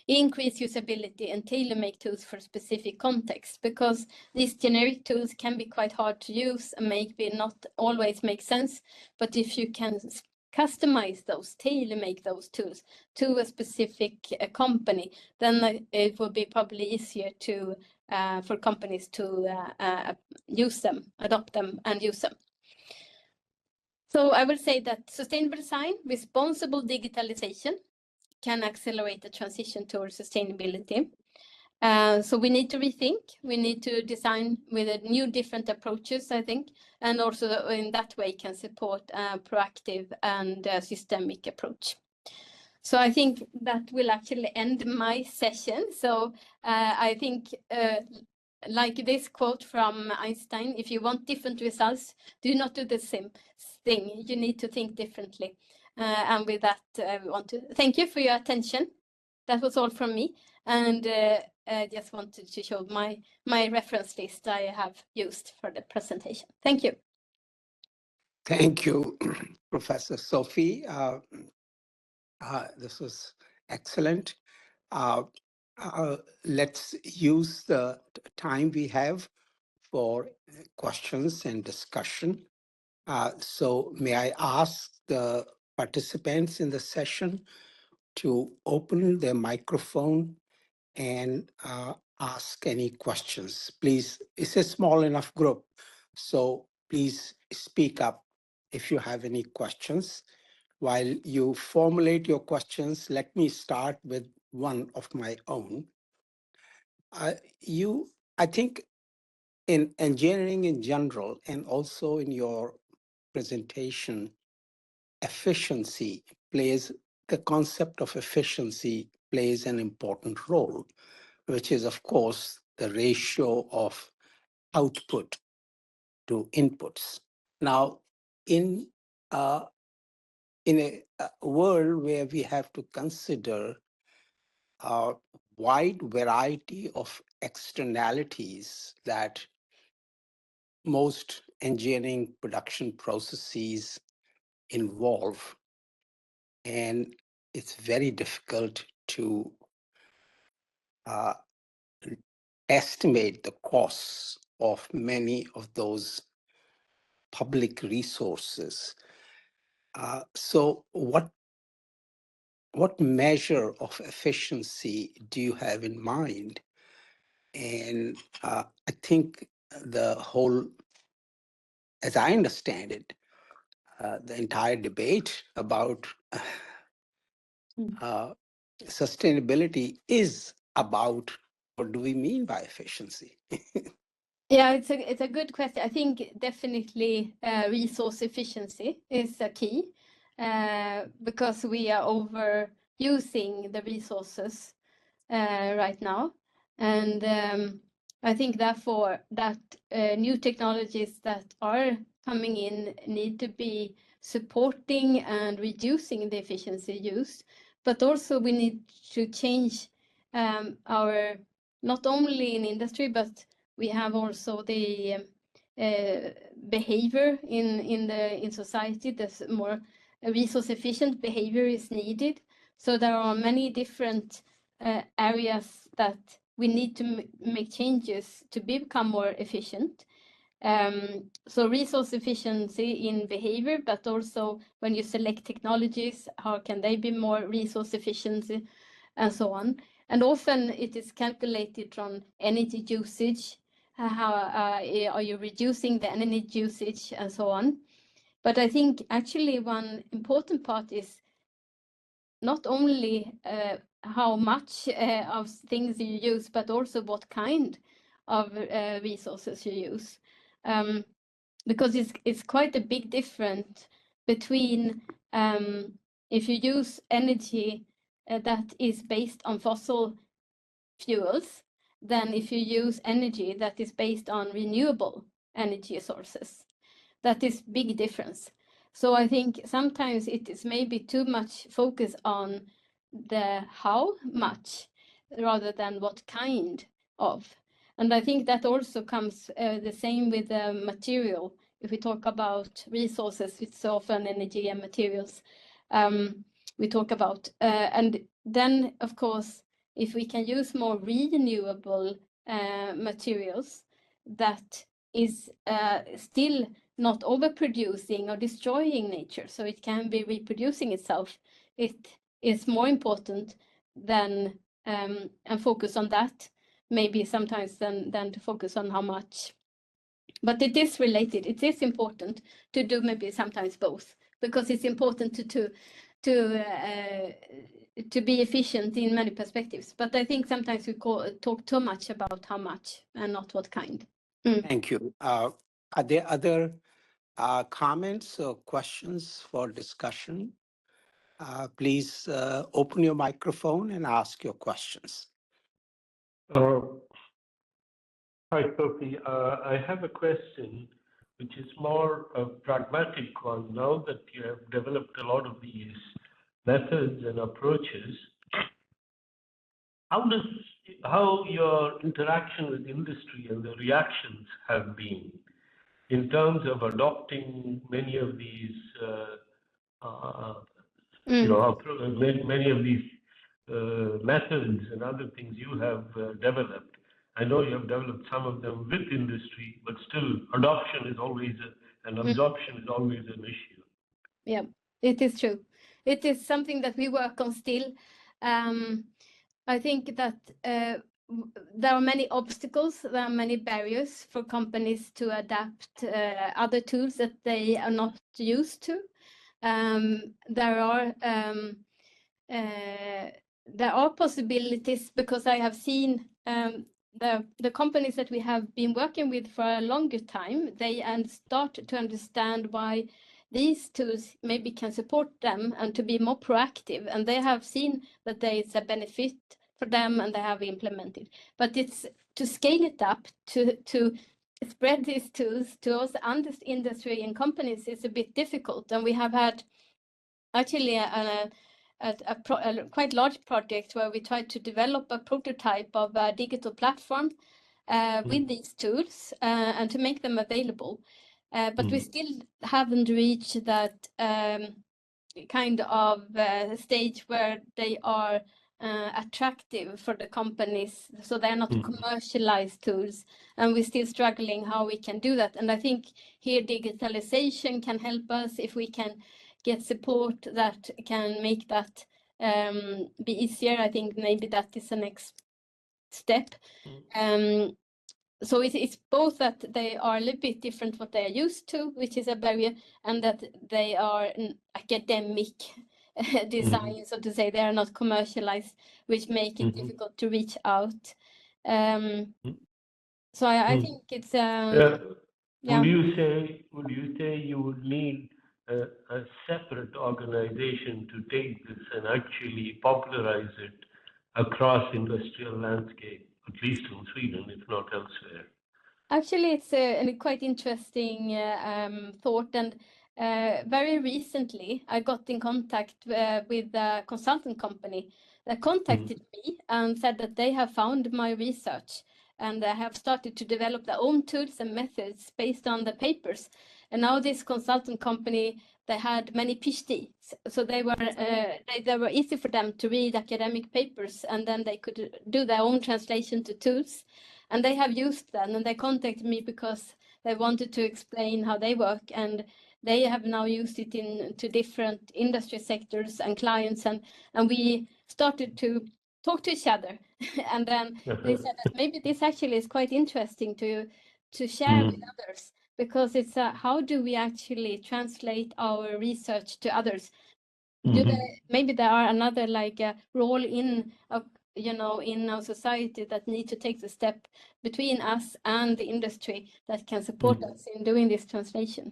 increase usability, and tailor-make tools for specific contexts, because these generic tools can be quite hard to use and maybe not always make sense. But if you can customize those, tailor-make those tools to a specific company, then it will be probably easier to for companies to use them, adopt them, and use them. So I would say that sustainable design, responsible digitalization, can accelerate the transition towards sustainability. So we need to rethink, we need to design with a new different approaches, I think, and also in that way can support a proactive and systemic approach. So I think that will actually end my session. So I think like this quote from Einstein, if you want different results, do not do the same thing. You need to think differently. And with that, I want to thank you for your attention. That was all from me. And I just wanted to show my reference list I have used for the presentation. Thank you. Thank you, Professor Sophie. This was excellent. Let's use the time we have for questions and discussion. So may I ask the participants in the session to open their microphone and ask any questions. Please, it's a small enough group, so please speak up if you have any questions. While you formulate your questions, let me start with one of my own. I think in engineering in general, and also in your presentation, the concept of efficiency plays an important role, which is, of course, the ratio of output to inputs. Now, in a world where we have to consider a wide variety of externalities that most engineering production processes involve, and it's very difficult to estimate the costs of many of those public resources. So what measure of efficiency do you have in mind? And I think the whole, as I understand it, the entire debate about sustainability is about what do we mean by efficiency? Yeah, it's a good question. I think definitely resource efficiency is a key because we are overusing the resources right now. And I think therefore that new technologies that are coming in need to be supporting and reducing the efficiency used, but also we need to change our, not only in industry, but we have also the behavior in society. There's more resource efficient behavior is needed. So there are many different areas that we need to make changes to become more efficient. So resource efficiency in behavior, but also when you select technologies, how can they be more resource efficiency and so on. And often it is calculated on energy usage, how are you reducing the energy usage and so on. But I think actually one important part is not only how much of things you use, but also what kind resources you use. Because it's quite a big difference between if you use energy that is based on fossil fuels than if you use energy that is based on renewable energy sources. That is big difference. So I think sometimes it is maybe too much focus on the how much rather than what kind of. And I think that also comes the same with the material. If we talk about resources, it's often energy and materials we talk about. And then, of course, if we can use more renewable materials that is still not overproducing or destroying nature, so it can be reproducing itself, it is more important than and focus on that maybe sometimes than to focus on how much. But it is related. It is important to do maybe sometimes both, because it's important to be efficient in many perspectives. But I think sometimes we talk too much about how much and not what kind. Thank you. Are there other comments or questions for discussion? Please open your microphone and ask your questions. Hi, Sophie. I have a question which is more a pragmatic one. Now that you have developed a lot of these methods and approaches, how your interaction with industry and the reactions have been in terms of adopting many of these many of these methods and other things you have developed. I know you have developed some of them with industry, but still adoption is always and absorption is always an issue. Yeah, it is true. It is something that we work on still. I think that there are many obstacles, there are many barriers for companies to adapt other tools that they are not used to. There are possibilities, because I have seen the companies that we have been working with for a longer time, they start to understand why these tools maybe can support them and to be more proactive. And they have seen that there is a benefit for them and they have implemented. But it's to scale it up, to spread these tools to also industry and companies is a bit difficult. And we have had actually a quite large project where we tried to develop a prototype of a digital platform with these tools and to make them available. But we still haven't reached that kind of stage where they are attractive for the companies, so they're not commercialized tools, and we're still struggling how we can do that. And I think here digitalization can help us if we can get support that can make that be easier. I think maybe that is the next step. So it's both that they are a little bit different what they are used to, which is a barrier, and that they are academic design, so to say. They are not commercialized, which make it difficult to reach out. So I think it's Would you say you would need a separate organization to take this and actually popularize it across industrial landscape, at least in Sweden, if not elsewhere? Actually, it's a quite interesting thought. And very recently, I got in contact with a consultant company that contacted me and said that they have found my research and have started to develop their own tools and methods based on the papers. And now this consultant company, they had many PhDs, so they were easy for them to read academic papers, and then they could do their own translation to tools. And they have used them, and they contacted me because they wanted to explain how they work, and they have now used it into different industry sectors and clients, and we started to talk to each other. And then they said that maybe this actually is quite interesting to share with others, because it's how do we actually translate our research to others? Maybe there are another role in in our society that need to take the step between us and the industry that can support us in doing this translation.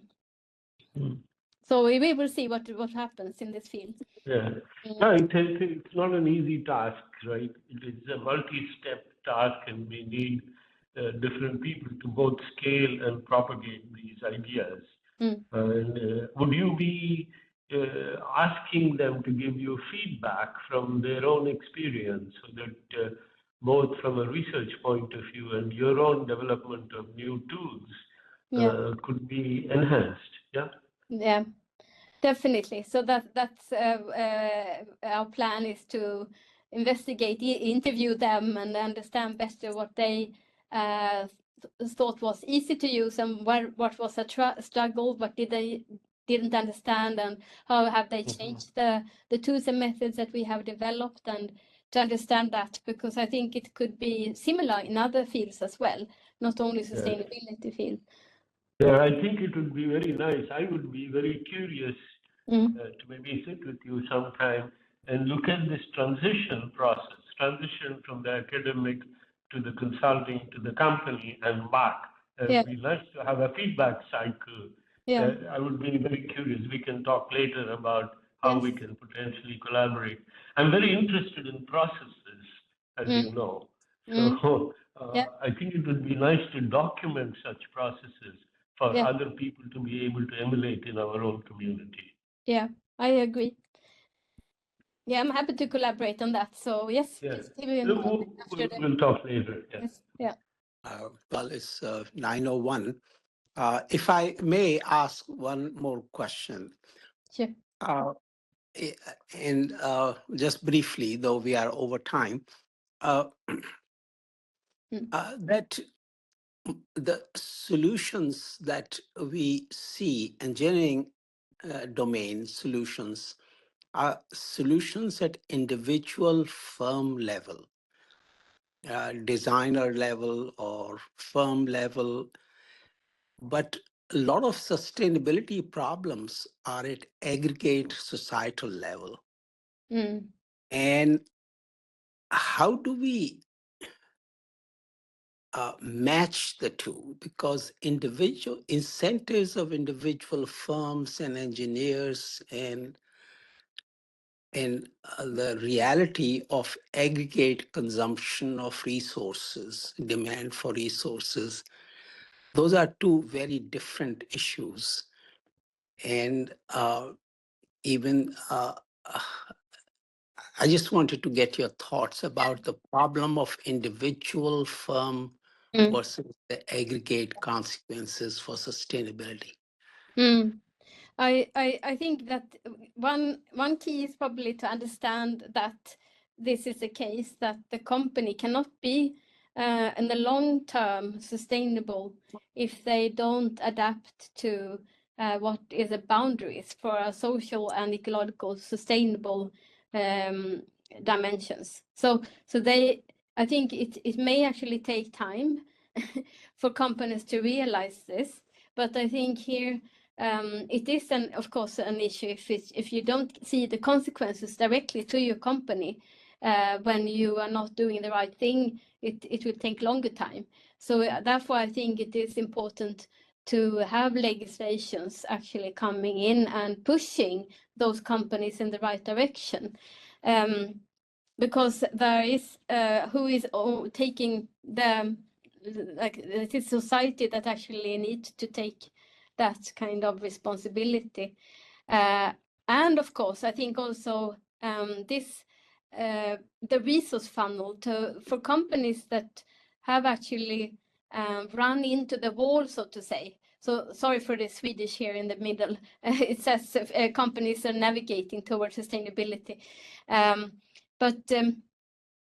So we will see what happens in this field. Yeah, no, it's not an easy task, right? It is a multi-step task, and we need different people to both scale and propagate these ideas. And would you be asking them to give you feedback from their own experience, so that both from a research point of view and your own development of new tools could be enhanced? Yeah, definitely. So that's our plan, is to investigate, interview them, and understand better what they thought was easy to use, and what was a struggle, what they didn't understand, and how have they changed the tools and methods that we have developed, and to understand that, because I think it could be similar in other fields as well, not only sustainability field. Yeah, I think it would be very nice. I would be very curious to maybe sit with you sometime and look at this transition from the academic to the consulting to the company and back. It would be nice to have a feedback cycle. I would be very curious. We can talk later about how we can potentially collaborate. I'm very interested in processes, as you know. So I think it would be nice to document such processes for other people to be able to emulate in our own community. Yeah, I agree. Yeah, I'm happy to collaborate on that. So yes, please give me we'll talk later. Yes. Yeah. Well, it's 9:01. If I may ask one more question. Sure. And just briefly, though we are over time, that the solutions that we see, engineering domain solutions, are solutions at individual firm level, designer level or firm level. But a lot of sustainability problems are at aggregate societal level. And how do we match the two? Because individual incentives of individual firms and engineers and the reality of aggregate consumption of resources, demand for resources, those are two very different issues. And even I just wanted to get your thoughts about the problem of individual firm versus the aggregate consequences for sustainability. I think that one key is probably to understand that this is a case that the company cannot be in the long term sustainable if they don't adapt to what is the boundaries for a social and ecological sustainable dimensions. So I think it may actually take time for companies to realize this, but I think here it is, of course, an issue if you don't see the consequences directly to your company when you are not doing the right thing. It will take longer time. So therefore, I think it is important to have legislations actually coming in and pushing those companies in the right direction, because there is who is taking it is society that actually needs to take that kind of responsibility. And of course, I think also the resource funnel for companies that have actually run into the wall, so to say. So sorry for the Swedish here in the middle. It says companies are navigating towards sustainability. But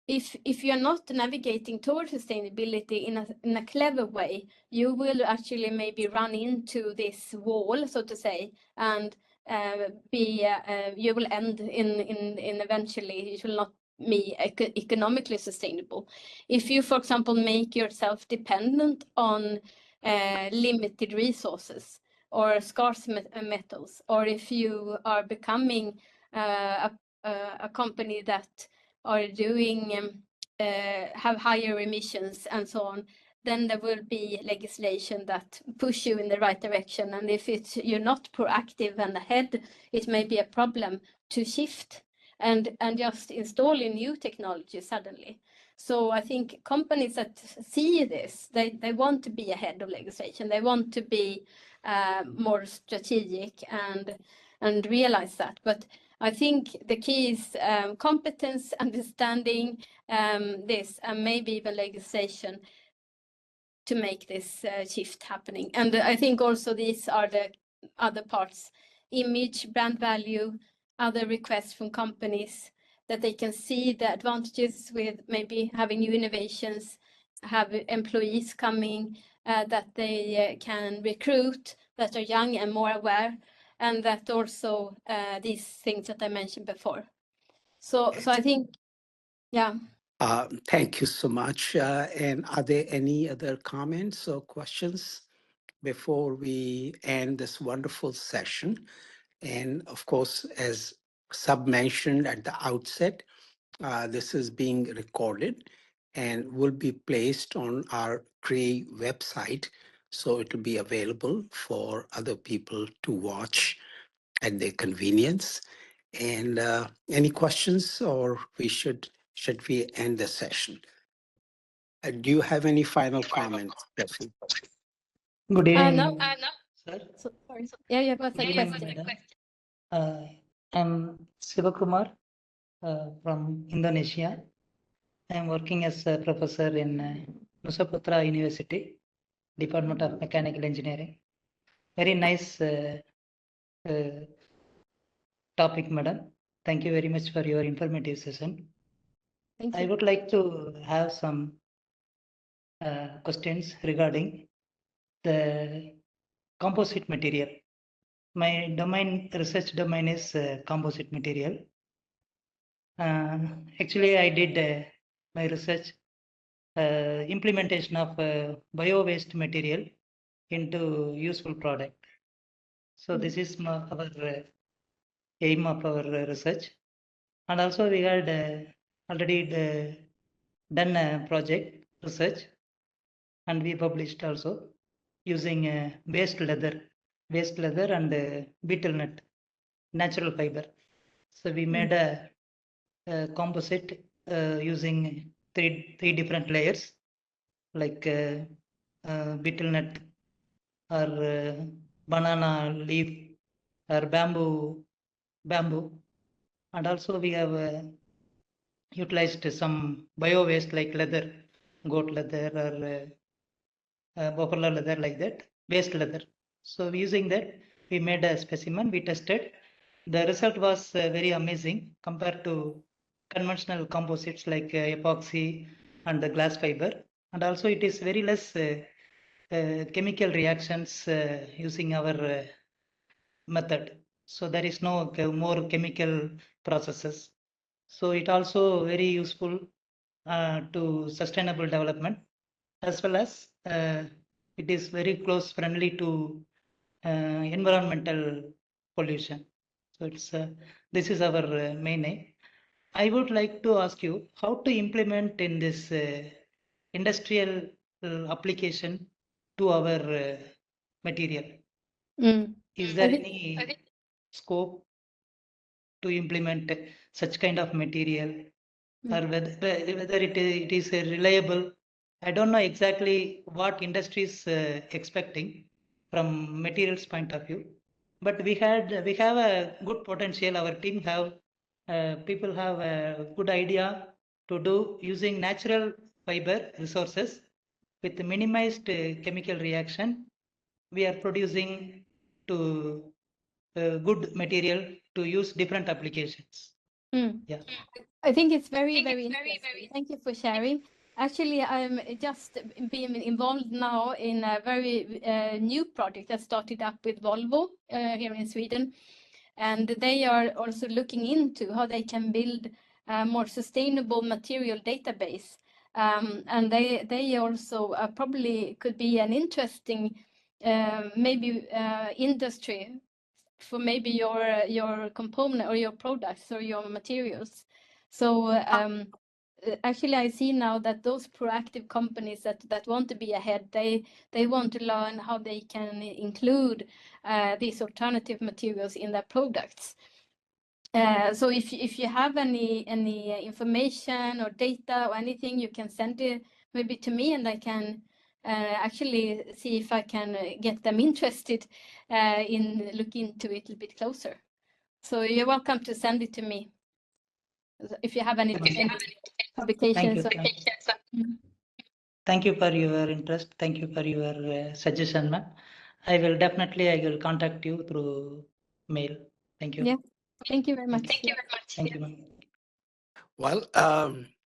if you're not navigating towards sustainability in a clever way, you will actually maybe run into this wall, so to say, and you will end in eventually it will not be economically sustainable. If you, for example, make yourself dependent on limited resources or scarce metals, or if you are becoming a company that are doing have higher emissions and so on, then there will be legislation that push you in the right direction. And if you're not proactive and ahead, it may be a problem to shift and just installing new technology suddenly. So I think companies that see this, they want to be ahead of legislation. They want to be more strategic and realize that. But I think the key is competence, understanding this, and maybe even legislation to make this shift happening. And I think also these are the other parts: image, brand value, other requests from companies, that they can see the advantages with maybe having new innovations, have employees coming that they can recruit, that are young and more aware, and that also these things that I mentioned before. So I think, yeah. Thank you so much. And are there any other comments or questions before we end this wonderful session? And of course, as Sub mentioned at the outset, this is being recorded and will be placed on our CREA website. So it will be available for other people to watch at their convenience. And any questions, or should we end the session? Do you have any final comments, Sophie? Good evening, No. sir. Sorry. Yeah, you have a Good evening, question. madam. I'm Sivakumar from Indonesia. I'm working as a professor in Nusa Putra University, Department of Mechanical Engineering. Very nice topic, madam. Thank you very much for your informative session. Thank I you. would like to have some questions regarding the composite material. My research domain is composite material. Actually, I did my research implementation of bio-waste material into useful product. So this is our aim of our research. And also we had already done a project research, and we published also using waste leather and beetle nut, natural fiber. So we made a composite using three different layers, like beetle nut or banana leaf or bamboo, and also we have utilized some bio waste like leather, goat leather or buffalo leather, like that, waste leather. So using that, we made a specimen, we tested. The result was very amazing compared to conventional composites like epoxy and the glass fiber. And also it is very less chemical reactions using our method. So there is no more chemical processes. So it also very useful to sustainable development, as well as it is very close friendly to environmental pollution. So it's this is our main aim. I would like to ask you how to implement in this industrial application to our material. Is there any scope to implement such kind of material, or whether it is reliable? I don't know exactly what industry is expecting from materials point of view, but we have a good potential. Our team have people have a good idea to do using natural fiber resources with minimized chemical reaction. We are producing to good material to use different applications. Yeah. I think it's very, very interesting. Thank you for sharing. Actually, I'm just being involved now in a very new project that started up with Volvo here in Sweden. And they are also looking into how they can build a more sustainable material database. And they also probably could be an interesting maybe industry for maybe your component or your products or your materials. So actually I see now that those proactive companies that want to be ahead, they want to learn how they can include these alternative materials in their products. So if you have any information or data or anything, you can send it maybe to me, and I can actually see if I can get them interested in look into it a little bit closer. So you're welcome to send it to me if you have any publications. Thank you for your interest. Thank you for your suggestion, ma'am. I will contact you through mail. Thank you. Yeah. Thank you very much. Thank you, ma'am. Well,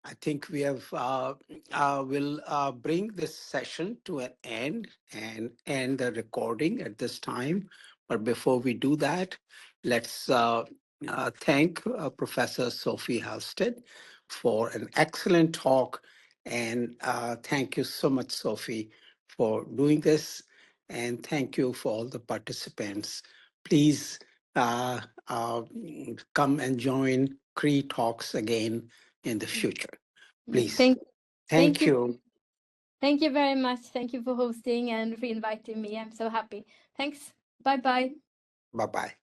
I think we have will bring this session to an end and end the recording at this time. But before we do that, let's thank Professor Sophie Hallstedt for an excellent talk. And thank you so much, Sophie, for doing this. And thank you for all the participants. Please come and join CRE Talks again in the future. Please. Thank you. Thank you very much. Thank you for hosting and for inviting me. I'm so happy. Thanks. Bye-bye. Bye-bye.